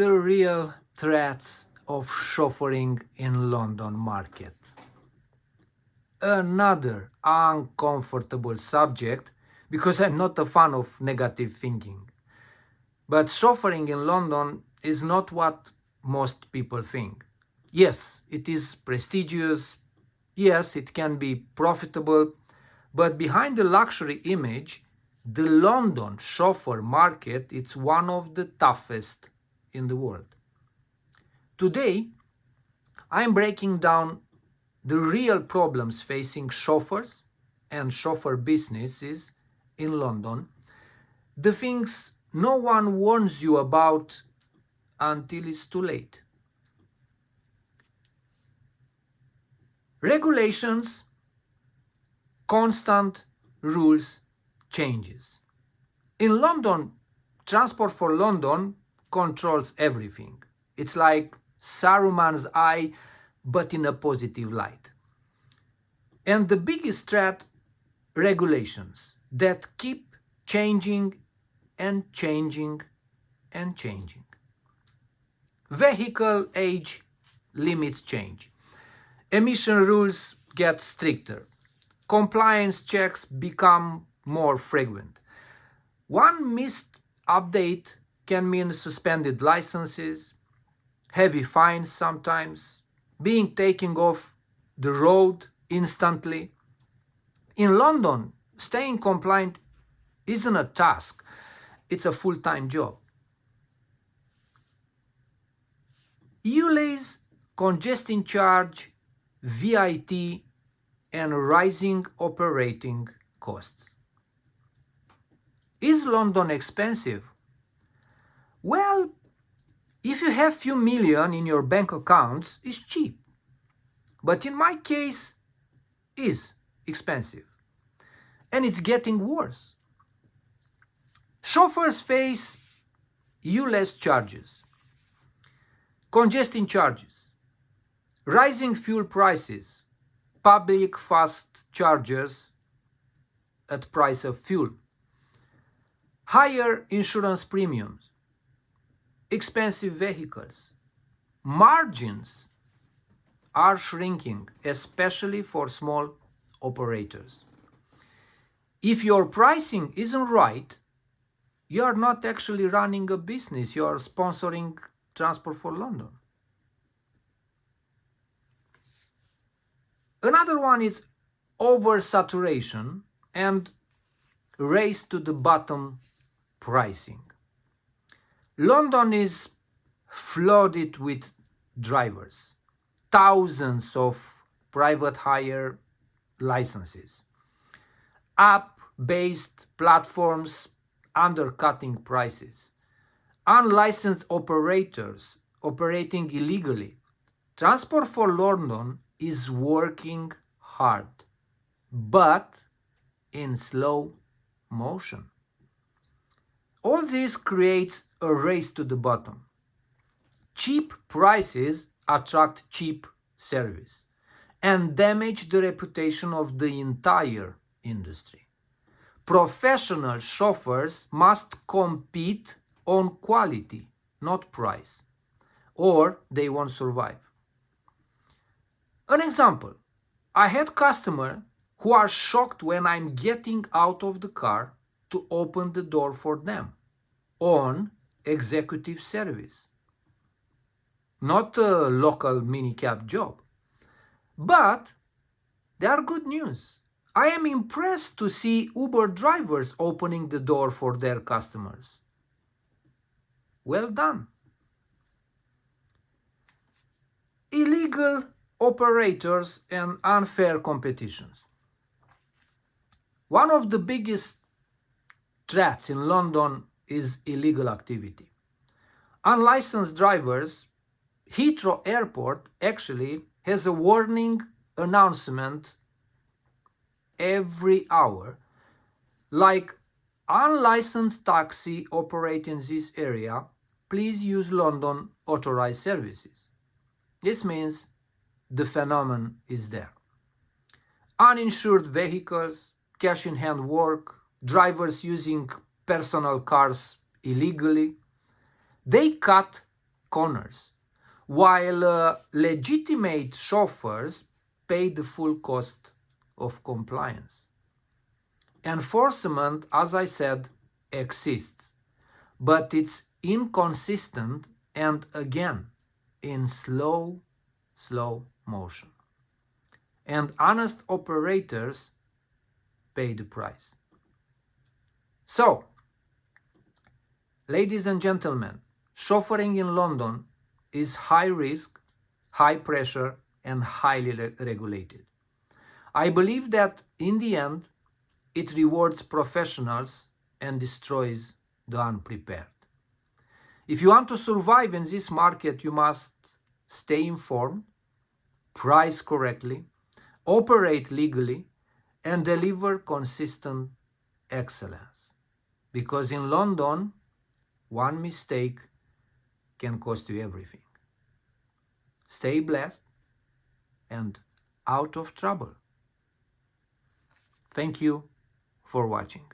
the real threats of chauffeuring in London market. Another uncomfortable subject because I'm not a fan of negative thinking. But chauffeuring in London is not what most people think. Yes, it is prestigious. Yes, it can be profitable. But behind the luxury image, the London chauffeur market is one of the toughest in the world. Today, I'm breaking down the real problems facing chauffeurs and chauffeur businesses in London, the things no one warns you about until it's too late. Regulations, constant rules, changes. In London, Transport for London controls everything. It's like Saruman's eye, but in a positive light. And the biggest threat, regulations that keep changing and changing and changing. Vehicle age limits change. Emission rules get stricter. Compliance checks become more frequent. One missed update can mean suspended licenses, heavy fines sometimes, being taken off the road instantly. In London, staying compliant isn't a task, it's a full-time job. ULEZ, congestion charge, VIT, and rising operating costs. Is London expensive? Well, if you have few million in your bank accounts, it's cheap. But in my case, is expensive. And it's getting worse. Chauffeurs face ULEZ charges, congestion charges, rising fuel prices, public fast chargers at price of fuel, higher insurance premiums, expensive vehicles. Margins are shrinking, especially for small operators. If your pricing isn't right, you are not actually running a business, you are sponsoring Transport for London. Another one is oversaturation and race to the bottom pricing. London is flooded with drivers, thousands of private hire licenses, app-based platforms undercutting prices, unlicensed operators operating illegally. Transport for London is working hard, but in slow motion. All this creates a race to the bottom. Cheap prices attract cheap service and damage the reputation of the entire industry. Professional chauffeurs must compete on quality, not price, or they won't survive. An example, I had customers who are shocked when I'm getting out of the car to open the door for them on executive service. Not a local minicab job. But there are good news. I am impressed to see Uber drivers opening the door for their customers. Well done. Illegal operators and unfair competitions. One of the biggest threats in London is illegal activity. Unlicensed drivers, Heathrow Airport actually has a warning announcement every hour, like unlicensed taxi operate in this area, please use London authorized services. This means the phenomenon is there. Uninsured vehicles, cash in hand work, drivers using personal cars illegally, they cut corners, while legitimate chauffeurs pay the full cost of compliance. Enforcement, as I said, exists, but it's inconsistent and again in slow motion. And honest operators pay the price. So, ladies and gentlemen, chauffeuring in London is high risk, high pressure, and highly regulated. I believe that in the end, it rewards professionals and destroys the unprepared. If you want to survive in this market, you must stay informed, price correctly, operate legally, and deliver consistent excellence. Because in London, one mistake can cost you everything. Stay blessed and out of trouble. Thank you for watching.